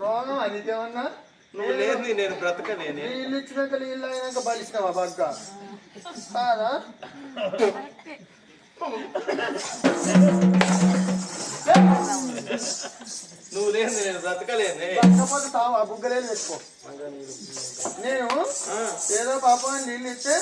రోగం అది ఏమన్నా నువ్వు లేదు నేను బ్రతకనే నీళ్ళు ఇచ్చినాక నీళ్ళు అయినాక బలిసినావా బగ్గ కాదా నువ్వు లేదు నేను బ్రతకలేనే బతకపోతే తావా బుగ్గలేలు పెట్టుకో నేను ఏదో పాపం నీళ్ళు ఇస్తే